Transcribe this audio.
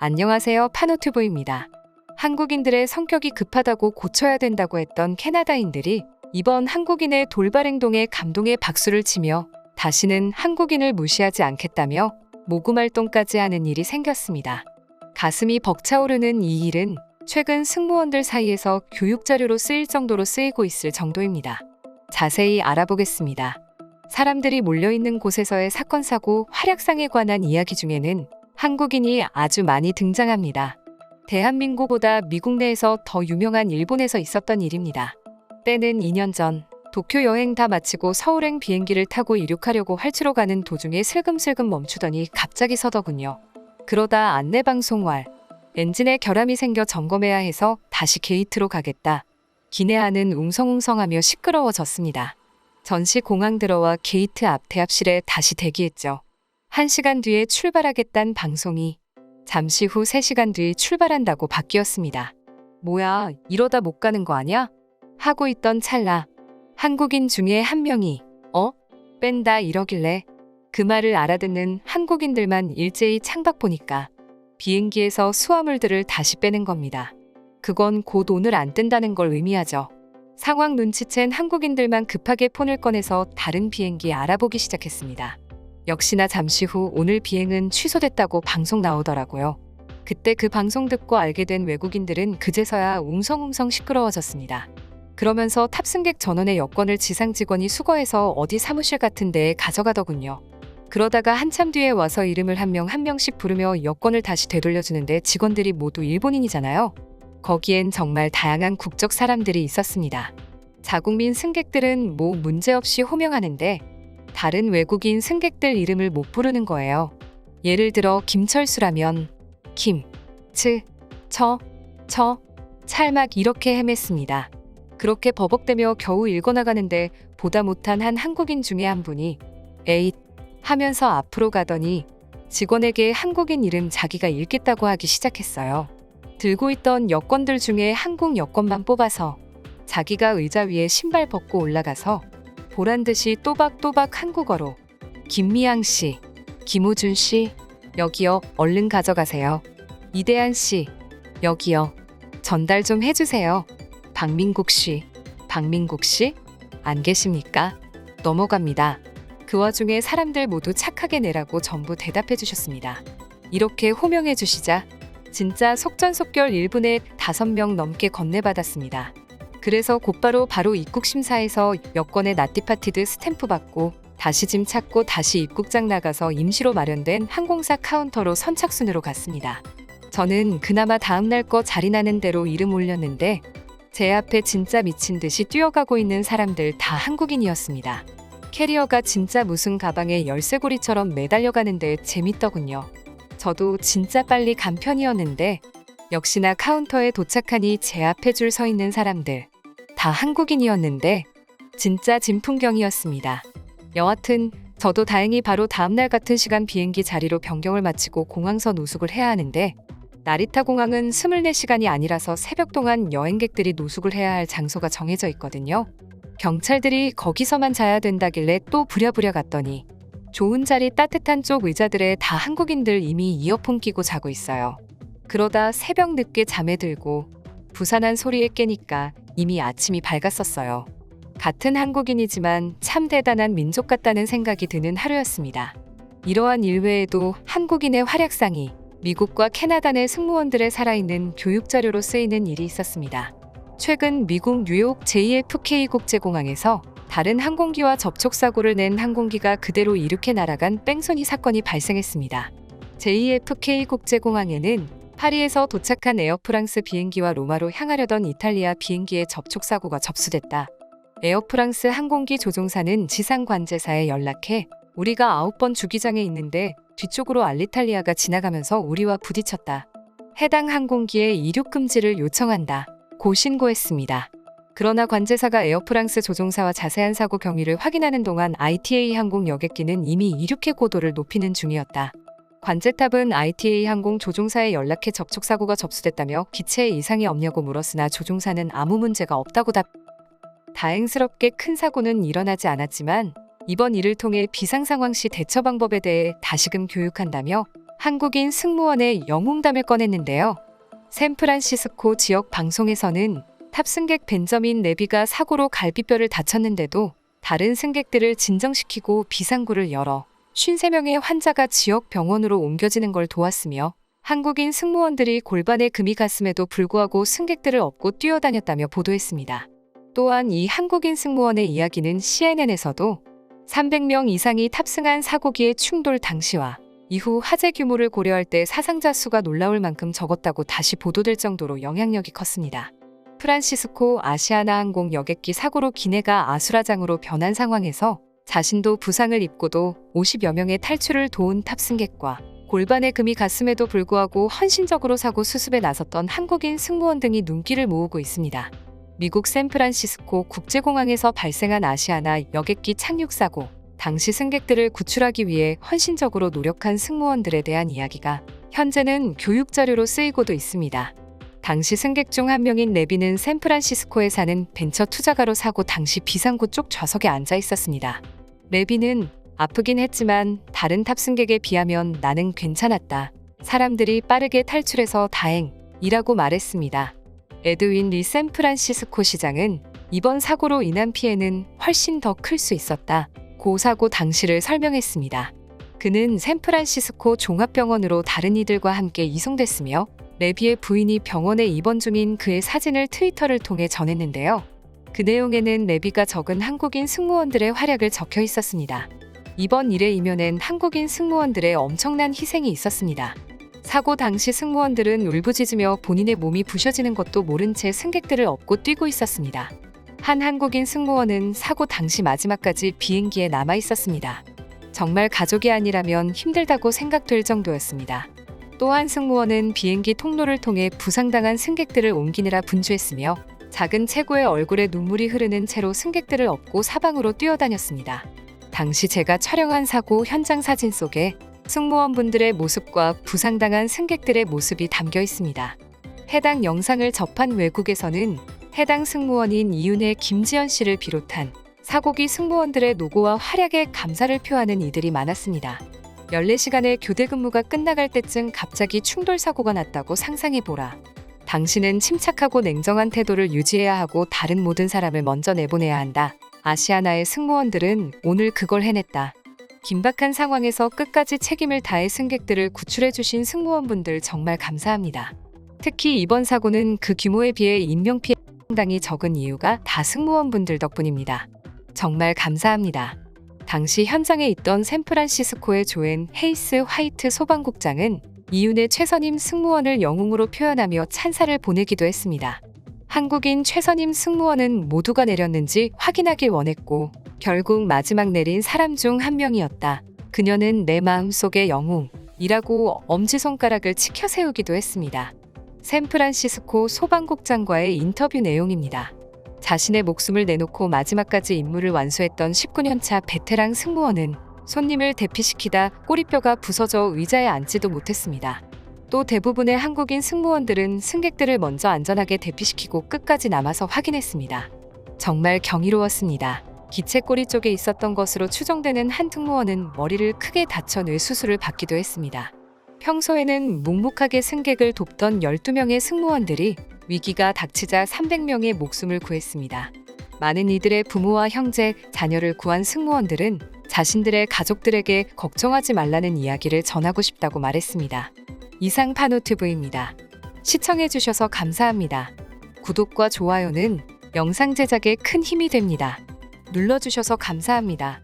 안녕하세요. 파노튜브입니다. 한국인들의 성격이 급하다고 고쳐야 된다고 했던 캐나다인들이 이번 한국인의 돌발 행동에 감동의 박수를 치며 다시는 한국인을 무시하지 않겠다며 모금 활동까지 하는 일이 생겼습니다. 가슴이 벅차오르는 이 일은 최근 승무원들 사이에서 교육자료로 쓰일 정도로 쓰이고 있을 정도입니다. 자세히 알아보겠습니다. 사람들이 몰려있는 곳에서의 사건, 사고, 활약상에 관한 이야기 중에는 한국인이 아주 많이 등장합니다. 대한민국보다 미국 내에서 더 유명한 일본에서 있었던 일입니다. 때는 2년 전 도쿄 여행 다 마치고 서울행 비행기를 타고 이륙하려고 활주로 가는 도중에 슬금슬금 멈추더니 갑자기 서더군요. 그러다 안내방송왈 엔진에 결함이 생겨 점검해야 해서 다시 게이트로 가겠다. 기내하는 웅성웅성하며 시끄러워졌습니다. 전시 공항 들어와 게이트 앞 대합실에 다시 대기했죠. 1시간 뒤에 출발하겠다는 방송이 잠시 후 3시간 뒤 출발한다고 바뀌었습니다. 뭐야, 이러다 못 가는 거 아냐? 하고 있던 찰나 한국인 중에 한 명이 뺀다 이러길래 그 말을 알아듣는 한국인들만 일제히 창밖 보니까 비행기에서 수화물들을 다시 빼는 겁니다. 그건 곧 오늘 안 뜬다는 걸 의미하죠. 상황 눈치챈 한국인들만 급하게 폰을 꺼내서 다른 비행기 알아보기 시작했습니다. 역시나 잠시 후 오늘 비행은 취소됐다고 방송 나오더라고요. 그때 그 방송 듣고 알게 된 외국인들은 그제서야 웅성웅성 시끄러워졌습니다. 그러면서 탑승객 전원의 여권을 지상 직원이 수거해서 어디 사무실 같은 데에 가져가더군요. 그러다가 한참 뒤에 와서 이름을 한 명 한 명씩 부르며 여권을 다시 되돌려주는데 직원들이 모두 일본인이잖아요. 거기엔 정말 다양한 국적 사람들이 있었습니다. 자국민 승객들은 뭐 문제없이 호명하는데 다른 외국인 승객들 이름을 못 부르는 거예요. 예를 들어 김철수라면 김, 츠, 처, 찰막 이렇게 헤맸습니다. 그렇게 버벅대며 겨우 읽어나가는데 보다 못한 한 한국인 중에 한 분이 에잇 하면서 앞으로 가더니 직원에게 한국인 이름 자기가 읽겠다고 하기 시작했어요. 들고 있던 여권들 중에 한국 여권만 뽑아서 자기가 의자 위에 신발 벗고 올라가서 보란듯이 또박또박 한국어로 김미양 씨, 김우준 씨, 여기요, 얼른 가져가세요. 이대한 씨, 여기요, 전달 좀 해주세요. 박민국 씨, 안 계십니까? 넘어갑니다. 그 와중에 사람들 모두 착하게 내라고 전부 대답해 주셨습니다. 이렇게 호명해 주시자 진짜 속전속결 1분에 5명 넘게 건네받았습니다. 그래서 곧바로 입국 심사에서 여권에 나띠파티드 스탬프 받고 다시 짐 찾고 다시 입국장 나가서 임시로 마련된 항공사 카운터로 선착순으로 갔습니다. 저는 그나마 다음날 거 자리 나는 대로 이름 올렸는데 제 앞에 진짜 미친 듯이 뛰어가고 있는 사람들 다 한국인이었습니다. 캐리어가 진짜 무슨 가방에 열쇠고리처럼 매달려가는데 재밌더군요. 저도 진짜 빨리 간 편이었는데 역시나 카운터에 도착하니 제 앞에 줄 서 있는 사람들 다 한국인이었는데 진짜 진풍경이었습니다. 여하튼 저도 다행히 바로 다음날 같은 시간 비행기 자리로 변경을 마치고 공항선 노숙을 해야 하는데 나리타 공항은 24시간이 아니라서 새벽 동안 여행객들이 노숙을 해야 할 장소가 정해져 있거든요. 경찰들이 거기서만 자야 된다길래 또 부랴부랴 갔더니 좋은 자리 따뜻한 쪽 의자들에 다 한국인들 이미 이어폰 끼고 자고 있어요. 그러다 새벽 늦게 잠에 들고 부산한 소리에 깨니까 이미 아침이 밝았었어요. 같은 한국인이지만 참 대단한 민족 같다는 생각이 드는 하루였습니다. 이러한 일 외에도 한국인의 활약상이 미국과 캐나다 내 승무원들의 살아있는 교육자료로 쓰이는 일이 있었습니다. 최근 미국 뉴욕 JFK 국제공항에서 다른 항공기와 접촉사고를 낸 항공기가 그대로 이륙해 날아간 뺑소니 사건이 발생했습니다. JFK 국제공항에는 파리에서 도착한 에어프랑스 비행기와 로마로 향하려던 이탈리아 비행기의 접촉사고가 접수됐다. 에어프랑스 항공기 조종사는 지상 관제사에 연락해 우리가 9번 주기장에 있는데 뒤쪽으로 알리탈리아가 지나가면서 우리와 부딪혔다. 해당 항공기에 이륙 금지를 요청한다. 고 신고했습니다. 그러나 관제사가 에어프랑스 조종사와 자세한 사고 경위를 확인하는 동안 ITA 항공 여객기는 이미 이륙해 고도를 높이는 중이었다. 관제탑은 ITA 항공 조종사에 연락해 접촉사고가 접수됐다며 기체에 이상이 없냐고 물었으나 조종사는 아무 문제가 없다고 다행스럽게 큰 사고는 일어나지 않았지만 이번 일을 통해 비상상황 시 대처 방법에 대해 다시금 교육한다며 한국인 승무원의 영웅담을 꺼냈는데요. 샌프란시스코 지역 방송에서는 탑승객 벤저민 레비가 사고로 갈비뼈를 다쳤는데도 다른 승객들을 진정시키고 비상구를 열어 53명의 환자가 지역 병원으로 옮겨지는 걸 도왔으며 한국인 승무원들이 골반에 금이 갔음에도 불구하고 승객들을 업고 뛰어다녔다며 보도했습니다. 또한 이 한국인 승무원의 이야기는 CNN에서도 300명 이상이 탑승한 사고기의 충돌 당시와 이후 화재 규모를 고려할 때 사상자 수가 놀라울 만큼 적었다고 다시 보도될 정도로 영향력이 컸습니다. 프란시스코 아시아나항공 여객기 사고로 기내가 아수라장으로 변한 상황에서 자신도 부상을 입고도 50여 명의 탈출을 도운 탑승객과 골반에 금이 갔음에도 불구하고 헌신적으로 사고 수습에 나섰던 한국인 승무원 등이 눈길을 모으고 있습니다. 미국 샌프란시스코 국제공항에서 발생한 아시아나 여객기 착륙사고, 당시 승객들을 구출하기 위해 헌신적으로 노력한 승무원들에 대한 이야기가 현재는 교육자료로 쓰이고도 있습니다. 당시 승객 중 한 명인 레비는 샌프란시스코에 사는 벤처 투자가로 사고 당시 비상구 쪽 좌석에 앉아 있었습니다. 레비는 아프긴 했지만 다른 탑승객에 비하면 나는 괜찮았다. 사람들이 빠르게 탈출해서 다행이라고 말했습니다. 에드윈 리 샌프란시스코 시장은 이번 사고로 인한 피해는 훨씬 더 클 수 있었다. 고 사고 당시를 설명했습니다. 그는 샌프란시스코 종합병원으로 다른 이들과 함께 이송됐으며 레비의 부인이 병원에 입원 중인 그의 사진을 트위터를 통해 전했는데요. 그 내용에는 레비가 적은 한국인 승무원들의 활약을 적혀 있었습니다. 이번 일의 이면엔 한국인 승무원들의 엄청난 희생이 있었습니다. 사고 당시 승무원들은 울부짖으며 본인의 몸이 부셔지는 것도 모른 채 승객들을 업고 뛰고 있었습니다. 한 한국인 승무원은 사고 당시 마지막까지 비행기에 남아 있었습니다. 정말 가족이 아니라면 힘들다고 생각될 정도였습니다. 또 한 승무원은 비행기 통로를 통해 부상당한 승객들을 옮기느라 분주했으며 작은 체구의 얼굴에 눈물이 흐르는 채로 승객들을 업고 사방으로 뛰어다녔습니다. 당시 제가 촬영한 사고 현장 사진 속에 승무원분들의 모습과 부상당한 승객들의 모습이 담겨 있습니다. 해당 영상을 접한 외국에서는 해당 승무원인 이윤혜 김지연 씨를 비롯한 사고기 승무원들의 노고와 활약에 감사를 표하는 이들이 많았습니다. 14시간의 교대 근무가 끝나갈 때쯤 갑자기 충돌 사고가 났다고 상상해보라. 당신은 침착하고 냉정한 태도를 유지해야 하고 다른 모든 사람을 먼저 내보내야 한다. 아시아나의 승무원들은 오늘 그걸 해냈다. 긴박한 상황에서 끝까지 책임을 다해 승객들을 구출해주신 승무원분들 정말 감사합니다. 특히 이번 사고는 그 규모에 비해 인명피해가 상당히 적은 이유가 다 승무원분들 덕분입니다. 정말 감사합니다. 당시 현장에 있던 샌프란시스코의 조앤 헤이스 화이트 소방국장은 이윤의 최선임 승무원을 영웅으로 표현하며 찬사를 보내기도 했습니다. 한국인 최선임 승무원은 모두가 내렸는지 확인하길 원했고 결국 마지막 내린 사람 중 한 명이었다. 그녀는 내 마음속의 영웅이라고 엄지손가락을 치켜 세우기도 했습니다. 샌프란시스코 소방국장과의 인터뷰 내용입니다. 자신의 목숨을 내놓고 마지막까지 임무를 완수했던 19년차 베테랑 승무원은 손님을 대피시키다 꼬리뼈가 부서져 의자에 앉지도 못했습니다. 또 대부분의 한국인 승무원들은 승객들을 먼저 안전하게 대피시키고 끝까지 남아서 확인했습니다. 정말 경이로웠습니다. 기체 꼬리 쪽에 있었던 것으로 추정되는 한 승무원은 머리를 크게 다쳐 뇌 수술을 받기도 했습니다. 평소에는 묵묵하게 승객을 돕던 12명의 승무원들이 위기가 닥치자 300명의 목숨을 구했습니다. 많은 이들의 부모와 형제, 자녀를 구한 승무원들은 자신들의 가족들에게 걱정하지 말라는 이야기를 전하고 싶다고 말했습니다. 이상 파노TV입니다. 시청해주셔서 감사합니다. 구독과 좋아요는 영상 제작에 큰 힘이 됩니다. 눌러주셔서 감사합니다.